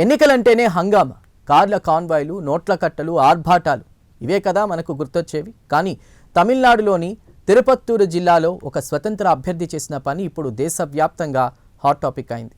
ఎన్నికలంటేనే హంగామా, కార్ల కాన్వాయ్లు, నోట్ల కట్టలు, ఆర్భాటాలు ఇవే కదా మనకు గుర్తొచ్చేవి. కానీ తమిళనాడులోని తిరుపత్తూరు జిల్లాలో ఒక స్వతంత్ర అభ్యర్థి చేసిన పని ఇప్పుడు దేశవ్యాప్తంగా హాట్ టాపిక్ అయింది.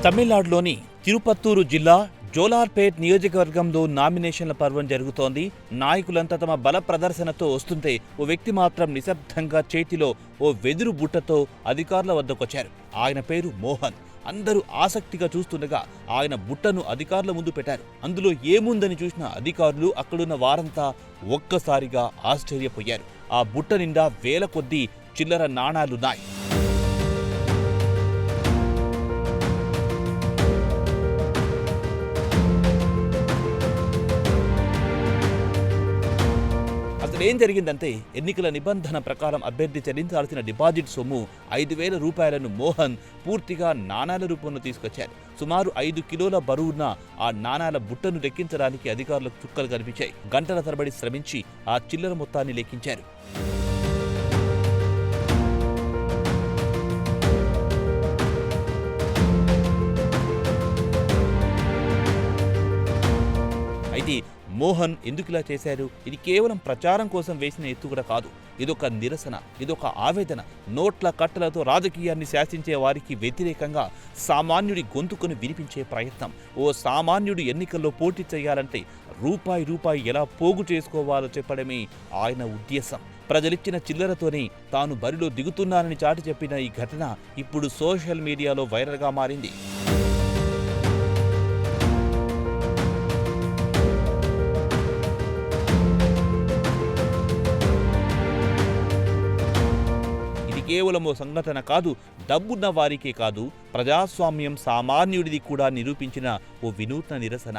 తమిళనాడులోని తిరుపత్తూరు జిల్లా జోలార్పేట్ నియోజకవర్గంలో నామినేషన్ల పర్వం జరుగుతోంది. నాయకులంతా తమ బల ప్రదర్శనతో వస్తుంటే ఓ వ్యక్తి మాత్రం నిశ్శబ్దంగా చేతిలో ఓ వెదురు బుట్టతో అధికారుల వద్దకొచ్చారు. ఆయన పేరు మోహన్. అందరూ ఆసక్తిగా చూస్తుండగా ఆయన బుట్టను అధికారుల ముందు పెట్టారు. అందులో ఏముందని చూసిన అధికారులు, అక్కడున్న వారంతా ఒక్కసారిగా ఆశ్చర్యపోయారు. ఆ బుట్ట నిండా వేల కొద్దీ చిల్లర నాణాలున్నాయి. ఏం జరిగిందంటే, ఎన్నికల నిబంధన ప్రకారం అభ్యర్థి చెల్లించాల్సిన డిపాజిట్ సొమ్ము 5,000 రూపాయలను మోహన్ పూర్తిగా నాణాల రూపంలో తీసుకొచ్చారు. సుమారు 5 కిలోల బరువున్న ఆ నాణాల బుట్టను లెక్కించడానికి అధికారులకు చుక్కలు కనిపించాయి. గంటల తరబడి శ్రమించి ఆ చిల్లర మొత్తాన్ని లెక్కించారు. అయితే మోహన్ ఎందుకిలా చేశారు? ఇది కేవలం ప్రచారం కోసం వేసిన ఎత్తుగడ కాదు. ఇదొక నిరసన, ఇదొక ఆవేదన. నోట్ల కట్టలతో రాజకీయాన్ని శాసించే వారికి వ్యతిరేకంగా సామాన్యుడి గొంతుకుని వినిపించే ప్రయత్నం. ఓ సామాన్యుడు ఎన్నికల్లో పోటీ చేయాలంటే రూపాయి ఎలా పోగు చేసుకోవాలో చెప్పడమే ఆయన ఉద్దేశం. ప్రజలిచ్చిన చిల్లరతోనే తాను బరిలో దిగుతున్నానని చాటి చెప్పిన ఈ ఘటన ఇప్పుడు సోషల్ మీడియాలో వైరల్గా మారింది. కేవలం ఓ సంఘటన కాదు, డబ్బున్న వారికే కాదు, ప్రజాస్వామ్యం సామాన్యుడిది కూడా నిరూపించిన ఓ వినూత్న నిరసన.